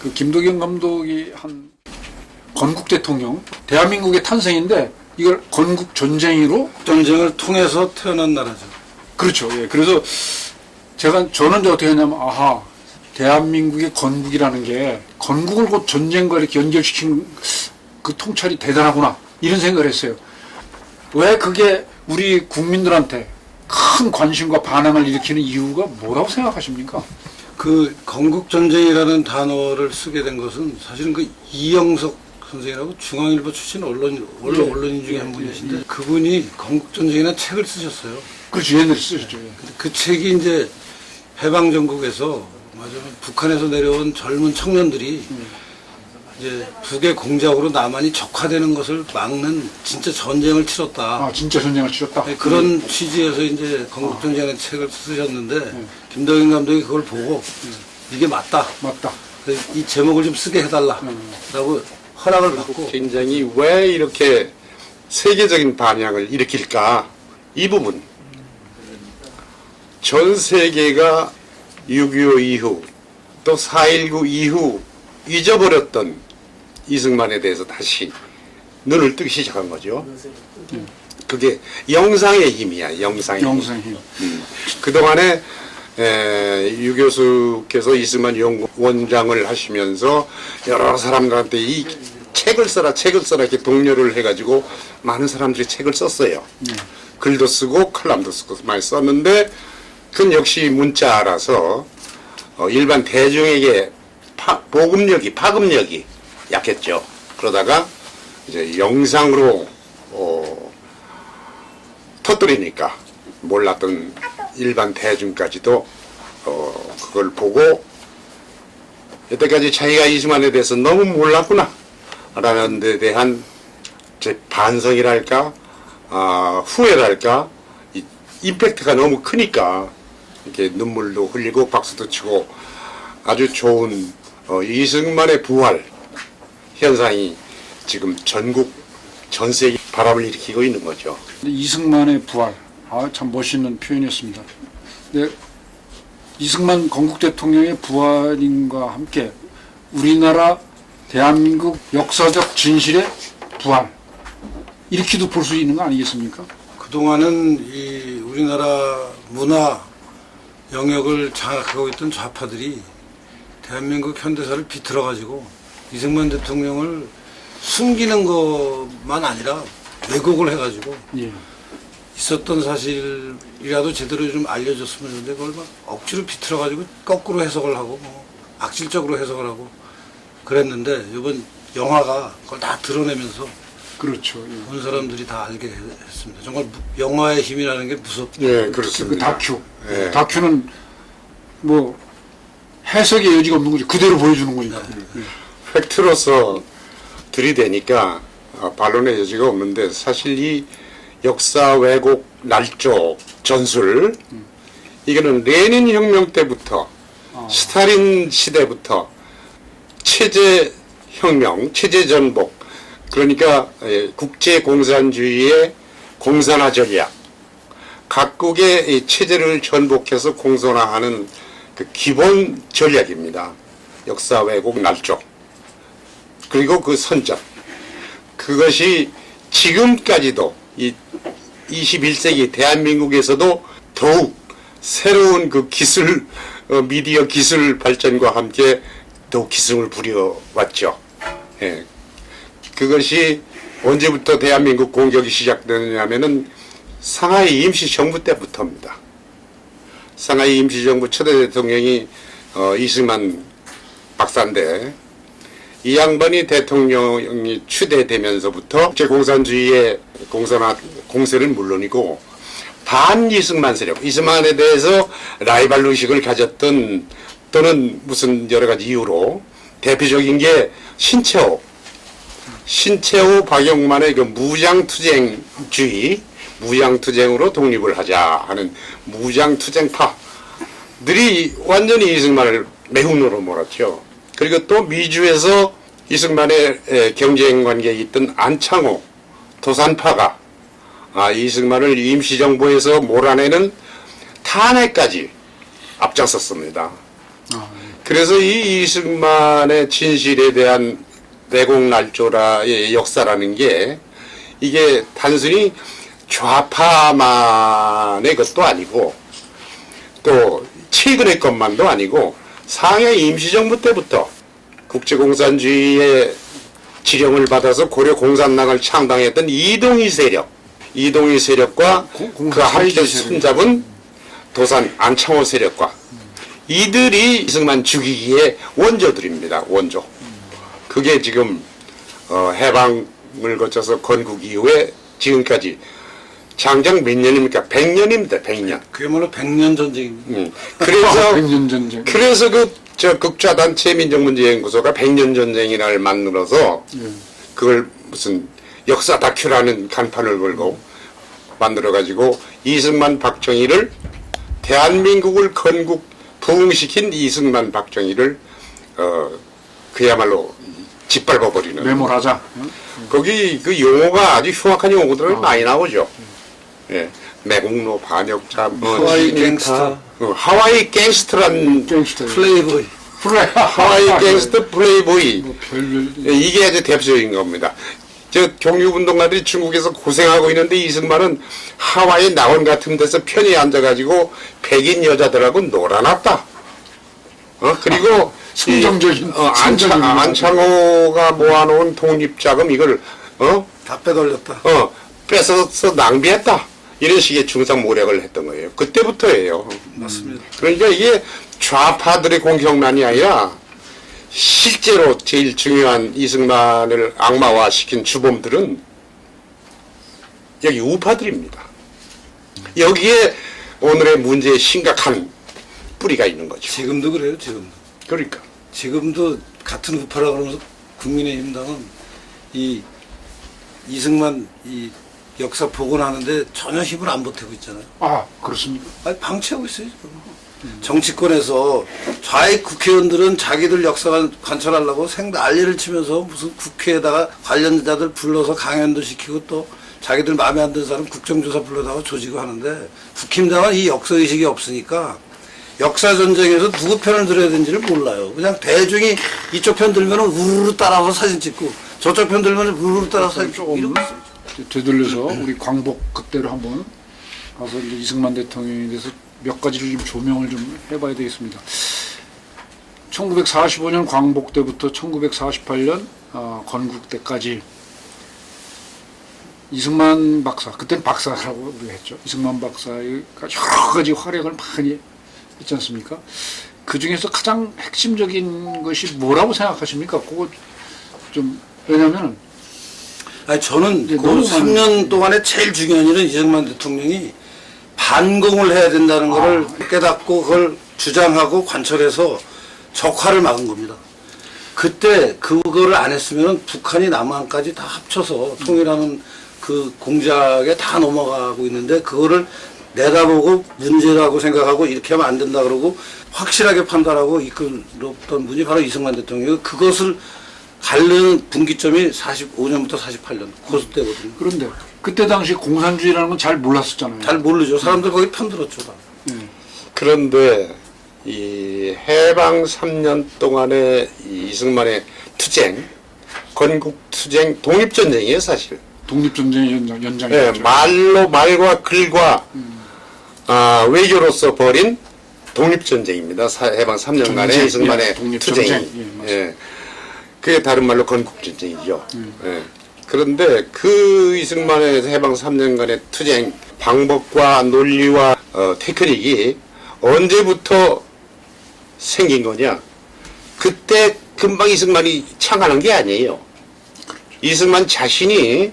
그 김도경 감독이 한 건국 대통령, 대한민국의 탄생인데 이걸 건국 전쟁으로 전쟁을 통해서 태어난 나라죠. 그렇죠. 예. 그래서 저는 이제 어떻게 했냐면 아하 대한민국의 건국이라는 게 건국을 곧 전쟁과 이렇게 연결시킨 그 통찰이 대단하구나 이런 생각을 했어요. 왜 그게 우리 국민들한테 큰 관심과 반항을 일으키는 이유가 뭐라고 생각하십니까? 그 건국전쟁이라는 단어를 쓰게 된 것은 사실은 그 이영석 선생이라고 중앙일보 출신 언론인 중에 한 분이신데 그분이 건국전쟁이라는 책을 쓰셨어요. 그렇죠. 옛날에 쓰셨죠. 예. 그 책이 이제 해방전국에서 북한에서 내려온 젊은 청년들이 이제 북의 공작으로 남한이 적화되는 것을 막는 진짜 전쟁을 치렀다. 아 진짜 전쟁을 치렀다. 네, 그런 취지에서 이제 건국전쟁이라는 책을 쓰셨는데 김도경 감독이 그걸 보고 이게 맞다. 맞다. 그래서 이 제목을 좀 쓰게 해달라라고 허락을 받고 전쟁이 왜 이렇게 세계적인 반향을 일으킬까? 이 부분. 전 세계가 6.25 이후 또 4.19 이후 잊어버렸던 이승만에 대해서 다시 눈을 뜨기 시작한 거죠. 그게 영상의 힘이야. 영상의 힘. 그동안에 유 교수께서 이승만 연구원장을 하시면서 여러 사람들한테 이 책을 써라 이렇게 독려를 해가지고 많은 사람들이 책을 썼어요. 글도 쓰고 칼럼도 쓰고 많이 썼는데 그건 역시 문자라서 일반 대중에게 파급력이 약했죠. 그러다가 이제 영상으로 터뜨리니까 몰랐던 일반 대중까지도 그걸 보고 여태까지 자기가 이승만에 대해서 너무 몰랐구나 라는 데 대한 제 반성이랄까 후회랄까 임팩트가 너무 크니까 이렇게 눈물도 흘리고 박수도 치고 아주 좋은 이승만의 부활 현상이 지금 전 세계 바람을 일으키고 있는 거죠. 이승만의 부활, 참 멋있는 표현이었습니다. 네, 이승만 건국 대통령의 부활인과 함께 우리나라 대한민국 역사적 진실의 부활 이렇게도 볼 수 있는 거 아니겠습니까? 그동안은 이 우리나라 문화 영역을 장악하고 있던 좌파들이 대한민국 현대사를 비틀어가지고 이승만 대통령을 숨기는 것만 아니라 왜곡을 해가지고 있었던 사실이라도 제대로 좀 알려줬으면 하는데 그걸 막 억지로 비틀어가지고 거꾸로 해석을 하고 악질적으로 해석을 하고 그랬는데 이번 영화가 그걸 다 드러내면서 그렇죠. 본 사람들이 다 알게 했습니다. 정말 영화의 힘이라는 게 무섭죠. 네, 그렇습니다. 그 다큐. 네. 다큐는 뭐 해석의 여지가 없는 거죠. 그대로 보여주는 거니까. 팩트로서 들이대니까 반론의 여지가 없는데 사실 이 역사 왜곡 날조 전술 이거는 레닌 혁명 때부터 스탈린 시대부터 체제 혁명, 체제 전복 그러니까 국제공산주의의 공산화 전략 각국의 체제를 전복해서 공산화하는 그 기본 전략입니다. 역사 왜곡 날조 그리고 그 선전 그것이 지금까지도 이 21세기 대한민국에서도 더욱 새로운 그 기술 미디어 기술 발전과 함께 더욱 기승을 부려왔죠. 예. 그것이 언제부터 대한민국 공격이 시작되느냐면은 상하이 임시정부 때부터입니다. 상하이 임시정부 초대 대통령이 이승만 박사인데 이 양반이 대통령이 추대되면서부터 국제공산주의의 공산화 공세는 물론이고 반이승만 세력, 이승만에 대해서 라이벌 의식을 가졌던 또는 무슨 여러 가지 이유로 대표적인 게 신채호 박영만의 그 무장투쟁주의, 무장투쟁으로 독립을 하자 하는 무장투쟁파들이 완전히 이승만을 매국노로 몰았죠. 그리고 또 미주에서 이승만의 경쟁 관계에 있던 안창호 도산파가 이승만을 임시정부에서 몰아내는 탄핵까지 앞장섰습니다. 그래서 이 이승만의 진실에 대한 내공날조라의 역사라는 게 이게 단순히 좌파만의 것도 아니고 또 최근의 것만도 아니고 상해 임시정부 때부터 국제공산주의의 지령을 받아서 고려 공산당을 창당했던 이동희 세력과 그 함께 손잡은 도산 안창호 세력과 이들이 이승만 죽이기의 원조들입니다. 원조. 그게 지금 해방을 거쳐서 건국 이후에 지금까지 장장 몇 년입니까? 100년입니다. 100년. 그야말로 100년 전쟁입니다. 그래서 100년 전쟁. 그래서 저 극좌단체 민족문제연구소가 100년 전쟁이라를 만들어서 그걸 무슨 역사 다큐라는 간판을 걸고 만들어가지고 이승만 박정희를 대한민국을 건국 부흥시킨 이승만 박정희를 그야말로 짓밟아버리는 메모하자. 거기 그 용어가 아주 흉악한 용어들이 많이 나오죠. 예, 매국노 반역자 하와이 갱스터, 하와이 갱스터란 갱스터. 플레이보이. 하와이 갱스터 플레이보이 뭐 별별. 예, 이게 아주 대표적인 겁니다. 저 경유운동가들이 중국에서 고생하고 있는데 이승만은 하와이 낙원 같은 데서 편히 앉아가지고 백인 여자들하고 놀아놨다. 그리고 순정적인. 안창호가 모아놓은 독립자금 이걸 다 빼돌렸다. 뺏어서 낭비했다. 이런 식의 중상모략을 했던 거예요. 그때부터예요. 맞습니다. 그러니까 이게 좌파들의 공격만이 아니라 실제로 제일 중요한 이승만을 악마화시킨 주범들은 여기 우파들입니다. 여기에 오늘의 문제의 심각한 뿌리가 있는 거죠. 지금도 그래요. 지금도. 그러니까 지금도 같은 우파라 그러면서 국민의힘당은 이 이승만 이 역사 복원하는데 전혀 힘을 안 보태고 있잖아요. 아, 그렇습니까? 아니, 방치하고 있어요, 지금. 정치권에서 좌익 국회의원들은 자기들 역사 관철하려고 난리를 치면서 무슨 국회에다가 관련자들 불러서 강연도 시키고 또 자기들 마음에 안 드는 사람 국정조사 불러다가 조지고 하는데 국힘당은 이 역사의식이 없으니까 역사전쟁에서 누구 편을 들어야 되는지를 몰라요. 그냥 대중이 이쪽 편 들면 우르르 따라서 사진 찍고 저쪽 편 들면 우르르 따라서 사진 찍고 이러고 있어요. 되돌려서 우리 광복 그때로 한번 가서 이제 이승만 대통령에 대해서 몇 가지를 좀 조명을 좀 해봐야 되겠습니다. 1945년 광복 때부터 1948년 건국 때까지 이승만 박사, 그때는 박사라고 우리가 했죠. 이승만 박사가 여러 가지 활약을 많이 했지 않습니까? 그 중에서 가장 핵심적인 것이 뭐라고 생각하십니까? 그거 좀, 왜냐면은 아니 저는 이제 그 너무 3년 동안에 제일 중요한 일은 이승만 대통령이 반공을 해야 된다는 것을 깨닫고 그걸 주장하고 관철해서 적화를 막은 겁니다. 그때 그거를 안 했으면 북한이 남한까지 다 합쳐서 통일하는 그 공작에 다 넘어가고 있는데 그거를 내다보고 문제라고 생각하고 이렇게 하면 안 된다 그러고 확실하게 판단하고 이끌었던 분이 바로 이승만 대통령이고 그것을 가르는 분기점이 45년부터 48년 그 때거든요. 그런데 그때 당시 공산주의라는 건 잘 몰랐었잖아요. 잘 모르죠. 사람들 거기 편들었죠. 다. 그런데 이 해방 3년 동안의 이 이승만의 투쟁, 건국 투쟁, 독립전쟁이에요 사실. 독립전쟁의 연장이었죠. 네, 말과 글과 외교로서 벌인 독립전쟁입니다. 해방 3년간의 전쟁, 이승만의 예, 독립전쟁. 투쟁이. 예. 그게 다른 말로 건국전쟁이죠. 예. 그런데 그 이승만의 해방 3년간의 투쟁 방법과 논리와 테크닉이 언제부터 생긴 거냐? 그때 금방 이승만이 창안한 게 아니에요. 이승만 자신이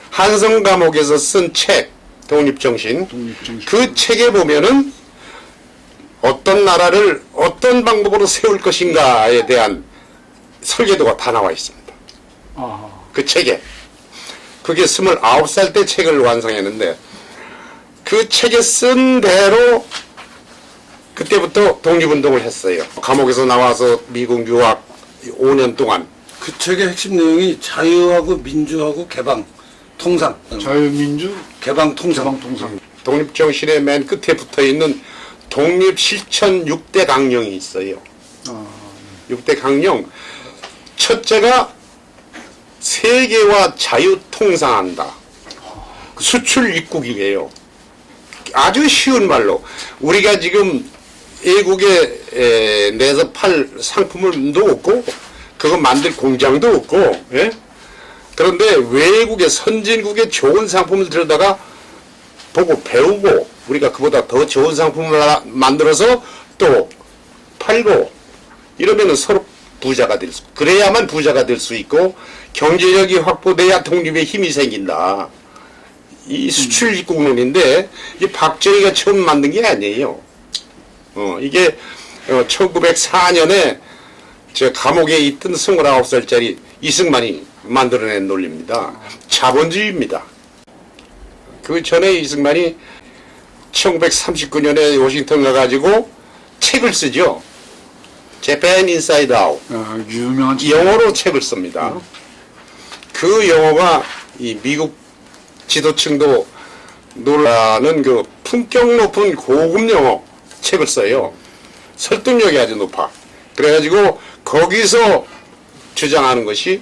한성 감옥에서 쓴 책, 독립정신. 그 책에 보면은 어떤 나라를 어떤 방법으로 세울 것인가에 대한 설계도가 다 나와 있습니다. 아, 그 책에. 그게 29살 때 책을 완성했는데 그 책에 쓴 대로 그때부터 독립운동을 했어요. 감옥에서 나와서 미국 유학 5년 동안. 그 책의 핵심 내용이 자유하고 민주하고 개방, 통상. 자유민주 개방, 통상. 개방통상. 독립정신의 맨 끝에 붙어있는 독립실천 6대 강령이 있어요. 6대 강령. 첫째가 세계와 자유 통상한다. 수출 입국이에요. 아주 쉬운 말로 우리가 지금 외국에 내서 팔 상품도 없고 그거 만들 공장도 없고, 예? 그런데 외국의 선진국의 좋은 상품을 들여다가 보고 배우고 우리가 그보다 더 좋은 상품을 만들어서 또 팔고 이러면 서로 부자가 될 수, 그래야만 부자가 될 수 있고 경제력이 확보돼야 독립의 힘이 생긴다. 이 수출 입국론인데 이 박정희가 처음 만든 게 아니에요. 이게 1904년에 저 감옥에 있던 29살짜리 이승만이 만들어낸 논리입니다. 자본주의입니다. 그 전에 이승만이 1939년에 워싱턴 가가지고 책을 쓰죠. Japan Inside Out. 유명한 영어로 책을 씁니다. 그 영어가 이 미국 지도층도 놀라는 그 품격 높은 고급 영어 책을 써요. 설득력이 아주 높아. 그래가지고 거기서 주장하는 것이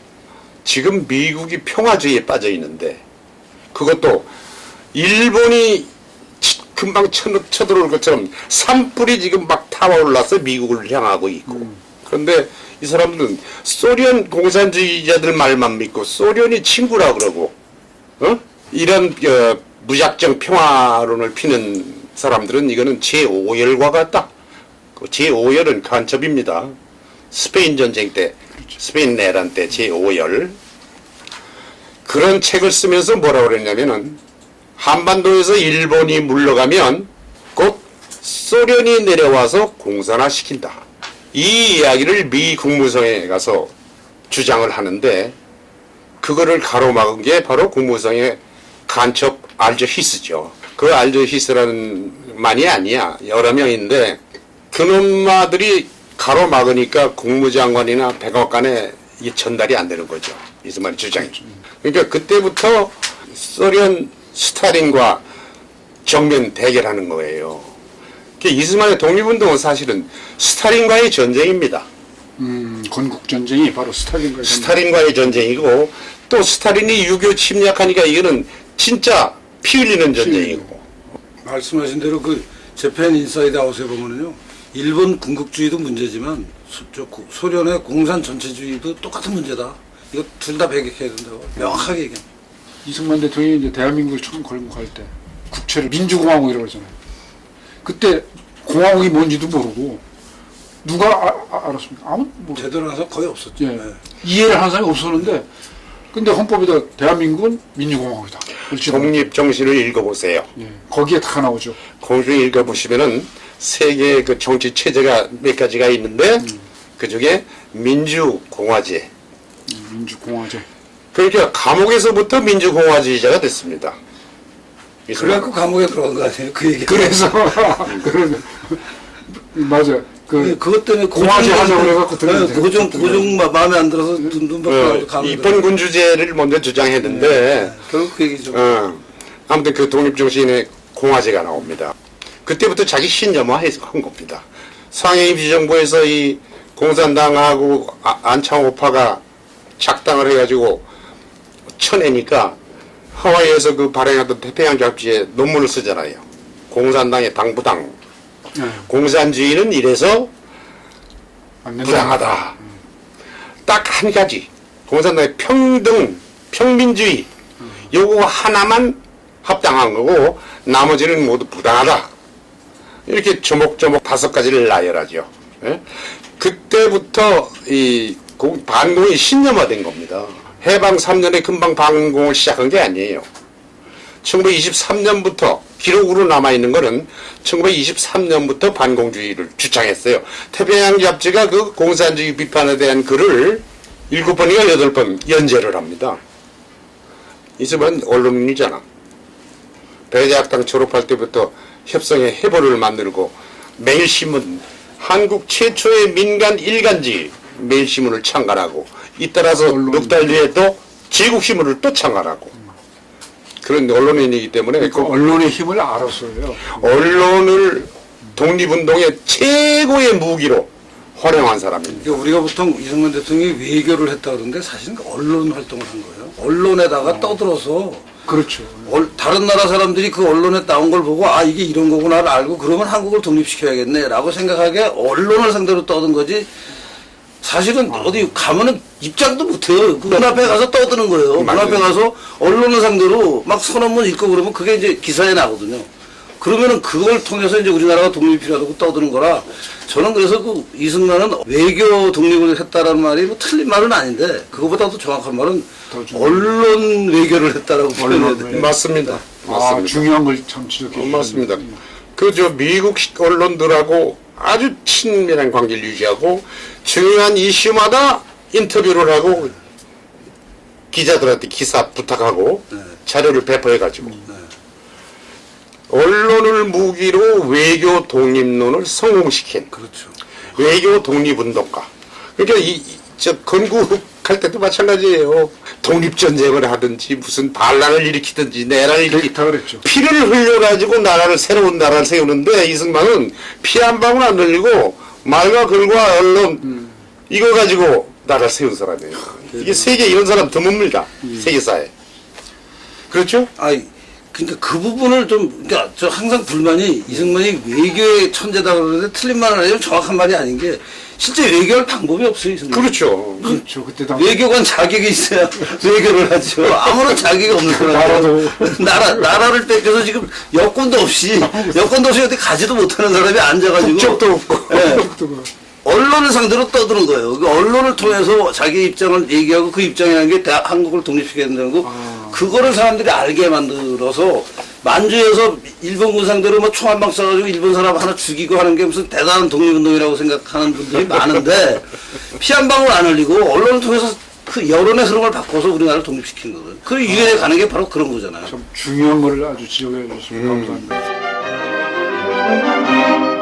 지금 미국이 평화주의에 빠져 있는데 그것도 일본이 금방 쳐들어올 것처럼 산불이 지금 막 타올라서 미국을 향하고 있고 그런데 이 사람들은 소련 공산주의자들 말만 믿고 소련이 친구라 그러고 이런 무작정 평화론을 피는 사람들은 이거는 제5열과 같다. 그 제5열은 간첩입니다. 스페인 전쟁 때 스페인 내란 때 제5열 그런 책을 쓰면서 뭐라고 그랬냐면은 한반도에서 일본이 물러가면 곧 소련이 내려와서 공산화시킨다. 이 이야기를 미 국무성에 가서 주장을 하는데 그거를 가로막은 게 바로 국무성의 간첩 알저 히스죠. 그 알저 히스라는 만이 아니야. 여러 명인데 그놈마들이 가로막으니까 국무장관이나 백악관에 이게 전달이 안 되는 거죠. 이승만의 주장이. 그러니까 그때부터 소련 스탈린과 정면 대결하는 거예요. 이승만의 독립운동은 사실은 스탈린과의 전쟁입니다. 건국전쟁이 바로 스탈린과의 전쟁이고 또 스탈린이 유교 침략하니까 이거는 진짜 피 흘리는 전쟁이고. 말씀하신 대로 그 재팬 인사이드 아웃에 보면은요 일본 군국주의도 문제지만 소련의 공산 전체주의도 똑같은 문제다. 이거 둘 다 배격해야 된다고 명확하게 얘기합니다. 이승만 대통령이 이제 대한민국을 처음 건국할 때 국채를 민주공화국이라고 그러잖아요. 그때 공화국이 뭔지도 모르고 누가 알았습니까? 아무도 모르고. 제대로 한 사람 거의 없었죠. 예. 이해를 하는 사람이 없었는데 근데 헌법에다 대한민국은 민주공화국이다. 독립 정신을 읽어보세요. 예. 거기에 다 나오죠. 거기에 읽어보시면은 세계의 그 정치 체제가 몇 가지가 있는데 그 중에 민주공화제. 민주공화제. 그러니까 감옥에서부터 민주공화주의자가 됐습니다. 그래갖고 감옥에 들어간 거 아니에요? 그 얘기. 그래서 맞아. 그것 때문에 공화제 하자고 그래갖고 고종 마음에 안 들어서 눈 받고 감옥에 입헌군주제를 먼저 주장했는데 결국 그 얘기죠. 아무튼 그 독립정신의 공화제가 나옵니다. 그때부터 자기 신념화한 겁니다. 상해임시정부에서 이 공산당하고 안창호파가 작당을 해가지고 쳐내니까 하와이에서 그 발행하던 태평양 잡지에 논문을 쓰잖아요. 공산당의 당부당. 공산주의는 이래서 부당하다. 딱 한 가지. 공산당의 평등, 평민주의. 요거 하나만 합당한 거고 나머지는 모두 부당하다. 이렇게 조목조목 5가지를 나열하죠. 예? 그때부터 이 반공이 신념화된 겁니다. 해방 3년에 금방 반공을 시작한 게 아니에요. 1923년부터 기록으로 남아있는 거는 1923년부터 반공주의를 주창했어요. 태평양 잡지가 그 공산주의 비판에 대한 글을 7번인가 8번 연재를 합니다. 이승만 언론인이잖아. 백야학당 졸업할 때부터 협성의 해보를 만들고 매일신문, 한국 최초의 민간 일간지 매일신문을 창간하고 잇따라서 넉 달 뒤에 또 제국신문을 또 창간하고 그런 언론인이기 때문에 그러니까 언론의 힘을 알았어요. 언론을 독립운동의 최고의 무기로 활용한 사람입니다. 그러니까 우리가 보통 이승만 대통령이 외교를 했다 그러는데 사실은 언론 활동을 한 거예요. 언론에다가 떠들어서 그렇죠. 다른 나라 사람들이 그 언론에 나온 걸 보고 아 이게 이런 거구나를 알고 그러면 한국을 독립시켜야겠네라고 생각하게 언론을 상대로 떠든 거지. 사실은 어디 가면은 입장도 못해요. 그 문 앞에 가서 떠드는 거예요. 문 앞에 가서 언론을 상대로 막 선언문 읽고 그러면 그게 이제 기사에 나거든요. 그러면은 그걸 통해서 이제 우리나라가 독립이 필요하다고 떠드는 거라 저는 그래서 그 이승만은 외교 독립을 했다라는 말이 뭐 틀린 말은 아닌데 그거보다 더 정확한 말은 언론 외교를 했다라고 표현해야 돼요. 맞습니다. 아, 맞습니다. 중요한 걸 참 지적해 주셨네요. 맞습니다. 그 저 미국식 언론들하고 아주 친밀한 관계를 유지하고 중요한 이슈마다 인터뷰를 하고 기자들한테 기사 부탁하고 자료를 배포해가지고 언론을 무기로 외교 독립론을 성공시킨 그렇죠. 외교 독립운동가. 그러니까 저 건국할 때도 마찬가지예요. 독립전쟁을 하든지 무슨 반란을 일으키든지 내란을 다 그랬죠. 피를 흘려가지고 나라를 새로운 나라를 세우는데 이승만은 피 한 방울 안 흘리고 말과 글과 언론 이거 가지고 나라를 세운 사람이에요. 이게 세계 이런 사람 드뭅니다. 세계사에. 그렇죠? 아이 그러니까 그 부분을 좀 그러니까 저 항상 불만이 이승만이 외교의 천재다 그러는데 틀린 말을 하면 정확한 말이 아닌 게 실제 외교할 방법이 없어요. 이승만. 그렇죠. 그렇죠. 그때 당 외교관 자격이 있어야 외교를 하죠. 아무런 자격이 없는 사람이 나라를 뺏겨서 지금 여권도 없이 어디 가지도 못하는 사람이 앉아가지고 국적도 없고 예. 국적도 없고. 언론을 상대로 떠드는 거예요. 그 언론을 통해서 자기 입장을 얘기하고 그 입장이라는 게 한국을 독립시켜야 된다는 거 그거를 사람들이 알게 만들어서 만주에서 일본군 상대로 뭐 총 한 방 쏴가지고 일본 사람 하나 죽이고 하는 게 무슨 대단한 독립운동이라고 생각하는 분들이 많은데 피 한 방울 안 흘리고 언론을 통해서 그 여론의 흐름을 바꿔서 우리나라를 독립시킨 거거든요. 그 유엔에 가는 게 바로 그런 거잖아요. 참 중요한 거를 아주 지적해 주셨습니다. 감사합니다.